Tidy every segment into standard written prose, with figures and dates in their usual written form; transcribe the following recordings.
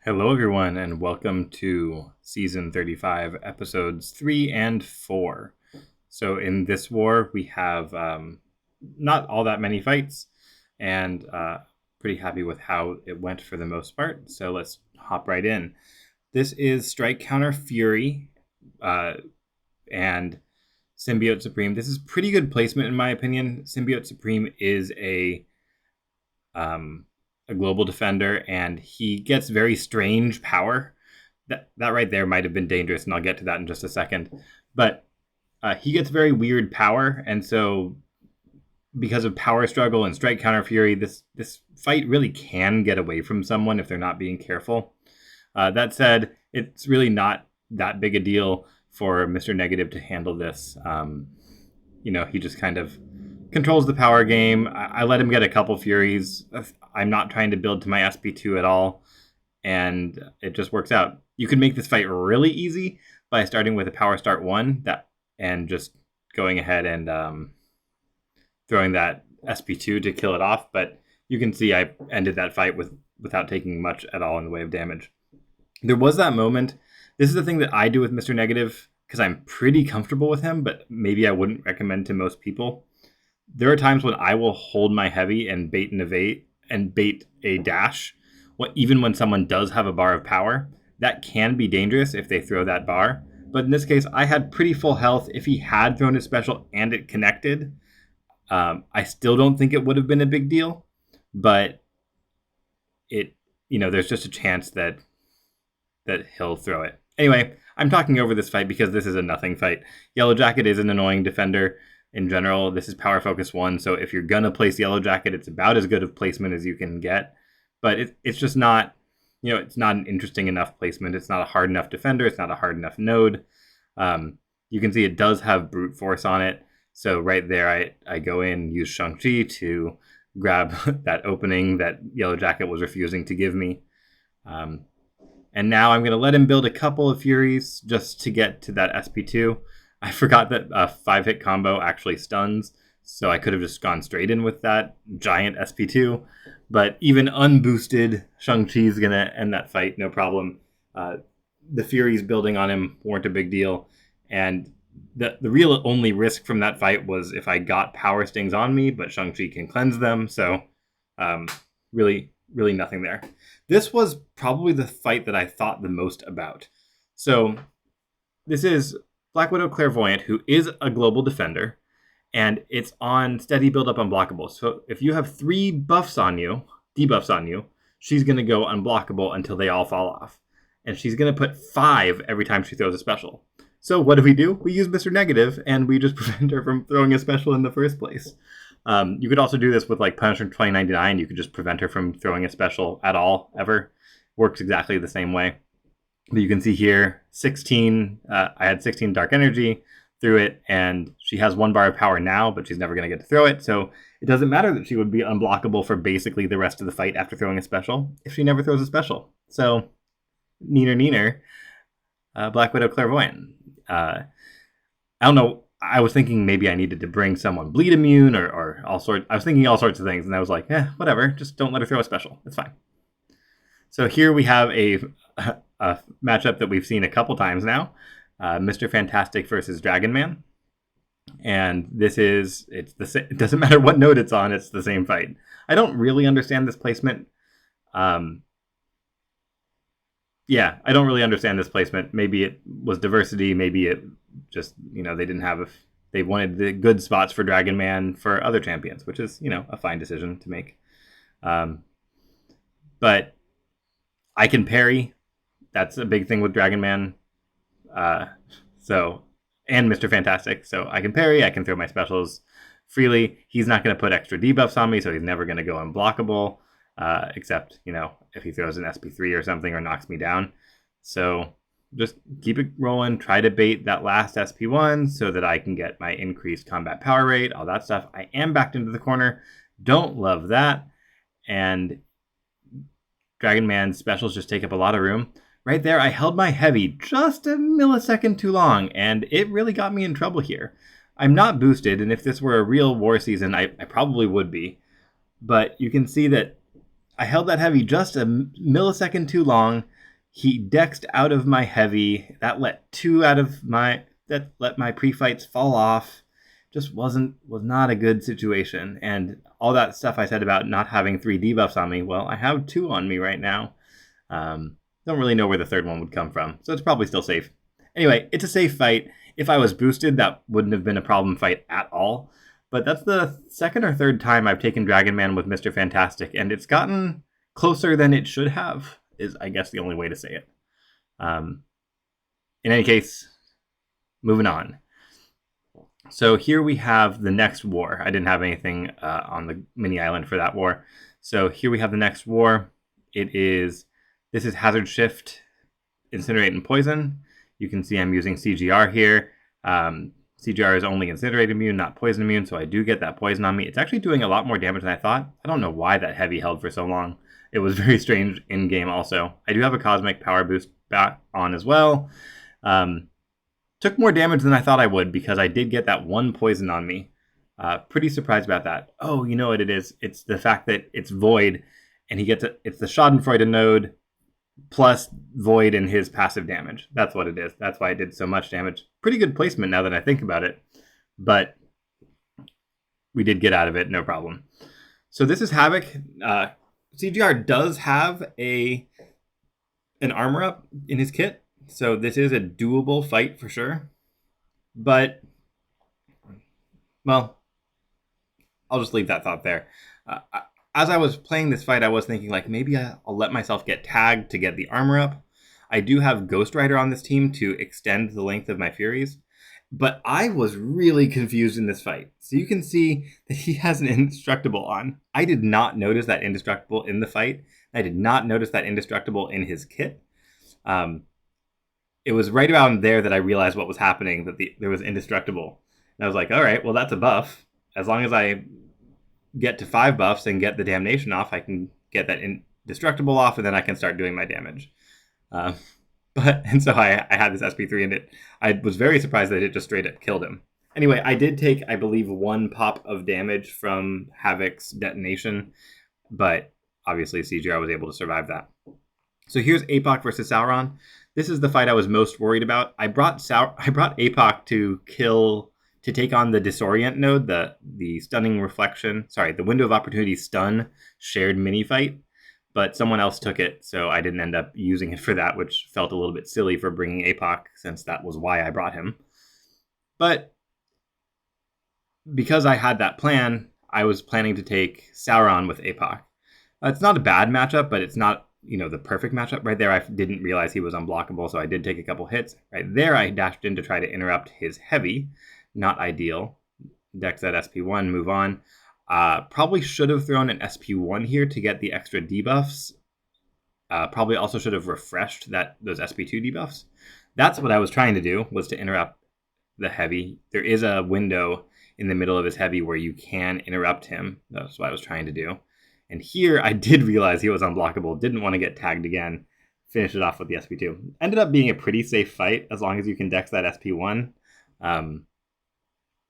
Hello, everyone, and welcome to Season 35, Episodes 3 and 4. So in this war, we have not all that many fights, and pretty happy with how it went for the most part. So let's hop right in. This is Strike Counter Fury and Symbiote Supreme. This is pretty good placement, in my opinion. Symbiote Supreme is a global defender, and he gets very strange power. That right there might have been dangerous, and I'll get to that in just a second. But he gets very weird power, and so because of power struggle and strike counter fury, this fight really can get away from someone if they're not being careful. That said, it's really not that big a deal for Mr. Negative to handle this. He just kind of controls the power game. I let him get a couple furies. I'm not trying to build to my SP2 at all, and it just works out. You can make this fight really easy by starting with a power start 1 and just going ahead and throwing that SP2 to kill it off, but you can see I ended that fight without taking much at all in the way of damage. There was that moment. This is the thing that I do with Mr. Negative because I'm pretty comfortable with him, but maybe I wouldn't recommend to most people. There are times when I will hold my heavy and bait and evade and bait a dash, even when someone does have a bar of power. That can be dangerous if they throw that bar. But in this case, I had pretty full health. If he had thrown his special and it connected, I still don't think it would have been a big deal. But there's just a chance that he'll throw it. Anyway, I'm talking over this fight because this is a nothing fight. Yellowjacket is an annoying defender. In general, this is Power Focus 1, so if you're going to place Yellowjacket, it's about as good of placement as you can get. But it's just not, it's not an interesting enough placement. It's not a hard enough defender. It's not a hard enough node. You can see it does have brute force on it. So right there, I go in, use Shang-Chi to grab that opening that Yellowjacket was refusing to give me. And now I'm going to let him build a couple of Furies just to get to that SP2. I forgot that a 5-hit combo actually stuns, so I could have just gone straight in with that giant SP2. But even unboosted, Shang-Chi's going to end that fight, no problem. The Furies building on him weren't a big deal. And the real only risk from that fight was if I got power stings on me, but Shang-Chi can cleanse them, so really, really nothing there. This was probably the fight that I thought the most about. So this is Black Widow Clairvoyant, who is a global defender, and it's on steady build-up unblockable. So if you have 3 debuffs on you, she's going to go unblockable until they all fall off. And she's going to put 5 every time she throws a special. So what do? We use Mr. Negative, and we just prevent her from throwing a special in the first place. You could also do this with like Punisher 2099. You could just prevent her from throwing a special at all, ever. Works exactly the same way. But you can see here, 16, I had 16 dark energy through it, and she has 1 bar of power now, but she's never going to get to throw it. So it doesn't matter that she would be unblockable for basically the rest of the fight after throwing a special if she never throws a special. So, neener, Black Widow Clairvoyant. I don't know. I was thinking maybe I needed to bring someone bleed immune or all sorts. I was thinking all sorts of things, and I was like, whatever. Just don't let her throw a special. It's fine. So here we have a matchup that we've seen a couple times now. Mr. Fantastic versus Dragon Man. And it doesn't matter what node it's on, it's the same fight. I don't really understand this placement. I don't really understand this placement. Maybe it was diversity, maybe it just, they wanted the good spots for Dragon Man for other champions, which is, a fine decision to make. But I can parry. That's a big thing with Dragon Man. And Mr. Fantastic. So I can parry, I can throw my specials freely. He's not going to put extra debuffs on me, so he's never going to go unblockable, except, if he throws an SP3 or something or knocks me down. So just keep it rolling, try to bait that last SP1 so that I can get my increased combat power rate, all that stuff. I am backed into the corner. Don't love that. And Dragon Man's specials just take up a lot of room. Right there, I held my heavy just a millisecond too long, and it really got me in trouble here. I'm not boosted, and if this were a real war season, I probably would be. But you can see that I held that heavy just a millisecond too long. He dexed out of my heavy. That let my pre-fights fall off. Just was not a good situation. And all that stuff I said about not having 3 debuffs on me, well, I have 2 on me right now. Don't really know where the third one would come from, so it's probably still safe. Anyway, it's a safe fight. If I was boosted, that wouldn't have been a problem fight at all. But that's the second or third time I've taken Dragon Man with Mr. Fantastic, and it's gotten closer than it should have, is I guess the only way to say it. In any case, moving on. So here we have the next war. I didn't have anything on the mini island for that war. So here we have the next war. This is Hazard Shift, Incinerate, and Poison. You can see I'm using CGR here. CGR is only Incinerate immune, not Poison immune, so I do get that poison on me. It's actually doing a lot more damage than I thought. I don't know why that heavy held for so long. It was very strange in-game also. I do have a Cosmic Power Boost back on as well. Took more damage than I thought I would because I did get that 1 poison on me. Pretty surprised about that. Oh, you know what it is? It's the fact that it's Void, and it's the Schadenfreude node plus Void in his passive damage. That's what it is. That's why I did so much damage. Pretty good placement now that I think about it. But we did get out of it, no problem. So this is Havoc. CGR does have an armor up in his kit. So this is a doable fight for sure. But, well, I'll just leave that thought there. As I was playing this fight, I was thinking, like, maybe I'll let myself get tagged to get the armor up. I do have Ghost Rider on this team to extend the length of my Furies. But I was really confused in this fight. So you can see that he has an Indestructible on. I did not notice that Indestructible in the fight. I did not notice that Indestructible in his kit. It was right around there that I realized what was happening, that there was Indestructible. And I was like, all right, well, that's a buff. As long as I get to 5 buffs and get the Damnation off, I can get that Indestructible off, and then I can start doing my damage. And so I had this SP3 in it. I was very surprised that it just straight up killed him. Anyway, I did take, I believe, 1 pop of damage from Havoc's detonation, but obviously CGR was able to survive that. So here's Apoc versus Sauron. This is the fight I was most worried about. I brought Apoc to take on the Disorient node, the Stunning Reflection, the Window of Opportunity stun shared mini fight. But someone else took it, so I didn't end up using it for that, which felt a little bit silly for bringing Apoc, since that was why I brought him. But because I had that plan, I was planning to take Sauron with Apoc. It's not a bad matchup, but it's not, the perfect matchup. Right there, I didn't realize he was unblockable, so I did take a couple hits. Right there, I dashed in to try to interrupt his heavy. Not ideal. Dex that SP1, move on. Probably should have thrown an SP1 here to get the extra debuffs. Probably also should have refreshed those SP2 debuffs. That's what I was trying to do, was to interrupt the heavy. There is a window in the middle of his heavy where you can interrupt him. That's what I was trying to do. And here I did realize he was unblockable. Didn't want to get tagged again. Finish it off with the SP2. Ended up being a pretty safe fight as long as you can dex that SP1.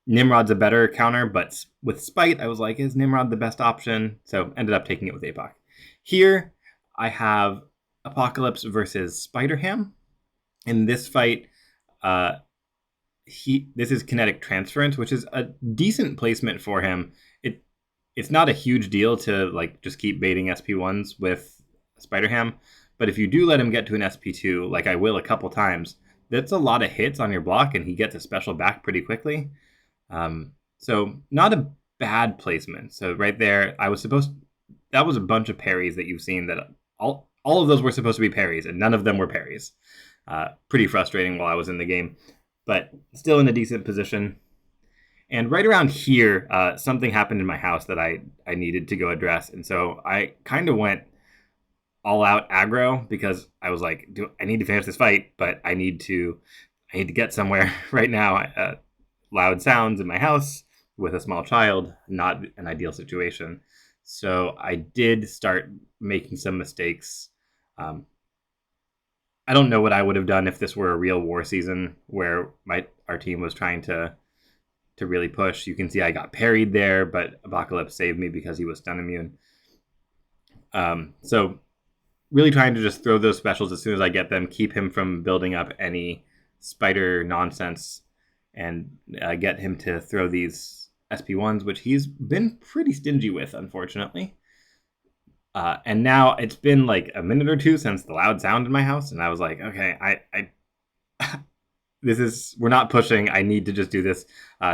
Nimrod's a better counter, but with Spite, I was like, is Nimrod the best option? So ended up taking it with Apoc. Here, I have Apocalypse versus Spider-Ham. In this fight, this is Kinetic Transference, which is a decent placement for him. It's not a huge deal to just keep baiting SP1s with Spider-Ham, but if you do let him get to an SP2, like I will a couple times, that's a lot of hits on your block, and he gets a special back pretty quickly. So not a bad placement. So right there, that was a bunch of parries that you've seen that all of those were supposed to be parries, and none of them were parries. Pretty frustrating while I was in the game, but still in a decent position. And right around here, something happened in my house that I needed to go address. And so I kind of went all out aggro because I was like, I need to finish this fight, but I need to get somewhere right now. Loud sounds in my house with a small child, not an ideal situation. So I did start making some mistakes. I don't know what I would have done if this were a real war season where our team was trying to really push. You can see I got parried there, but Apocalypse saved me because he was stun immune. So really trying to just throw those specials as soon as I get them, keep him from building up any spider nonsense, and get him to throw these SP1s, which he's been pretty stingy with, unfortunately. And now it's been like a minute or two since the loud sound in my house, and I was like, okay, we're not pushing. I need to just do this.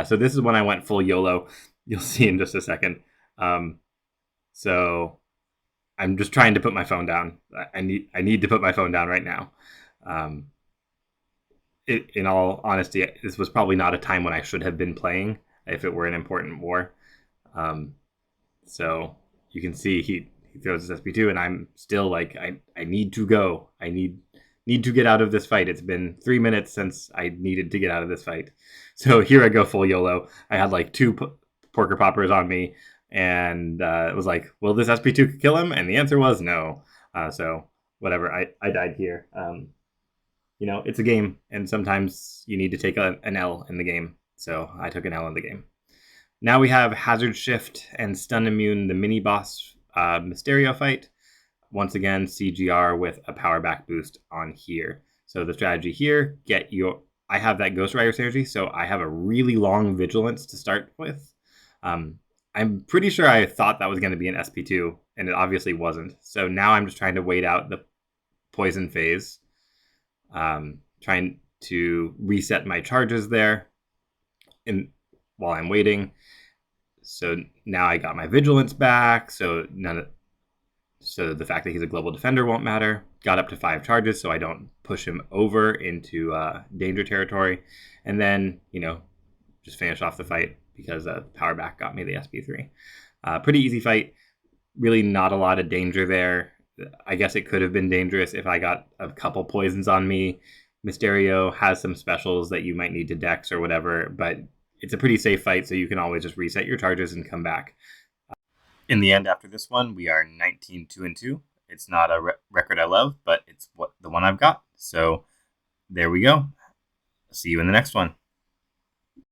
So this is when I went full YOLO. You'll see in just a second. So I'm just trying to put my phone down. I need to put my phone down right now. In all honesty, this was probably not a time when I should have been playing if it were an important war. So you can see he throws his SP2, and I'm still like, I need to go. I need to get out of this fight. It's been 3 minutes since I needed to get out of this fight. So here I go full YOLO. I had like 2 porker poppers on me, and it was like, will this SP2 kill him? And the answer was no. So whatever, I died here. It's a game, and sometimes you need to take an L in the game. So I took an L in the game. Now we have Hazard Shift and Stun Immune, the mini boss Mysterio fight. Once again, CGR with a power back boost on here. So the strategy here, I have that Ghost Rider synergy, so I have a really long Vigilance to start with. I'm pretty sure I thought that was going to be an SP2, and it obviously wasn't. So now I'm just trying to wait out the poison phase, trying to reset my charges there while I'm waiting. So now I got my Vigilance back, so the fact that he's a global defender won't matter. Got up to 5 charges, so I don't push him over into danger territory. And then, just finish off the fight because power back got me the SP3. Pretty easy fight. Really not a lot of danger there. I guess it could have been dangerous if I got a couple poisons on me. Mysterio has some specials that you might need to dex or whatever, but it's a pretty safe fight, so you can always just reset your charges and come back. In the end, after this one, we are 19-2-2. It's not a record I love, but it's the one I've got. So there we go. See you in the next one.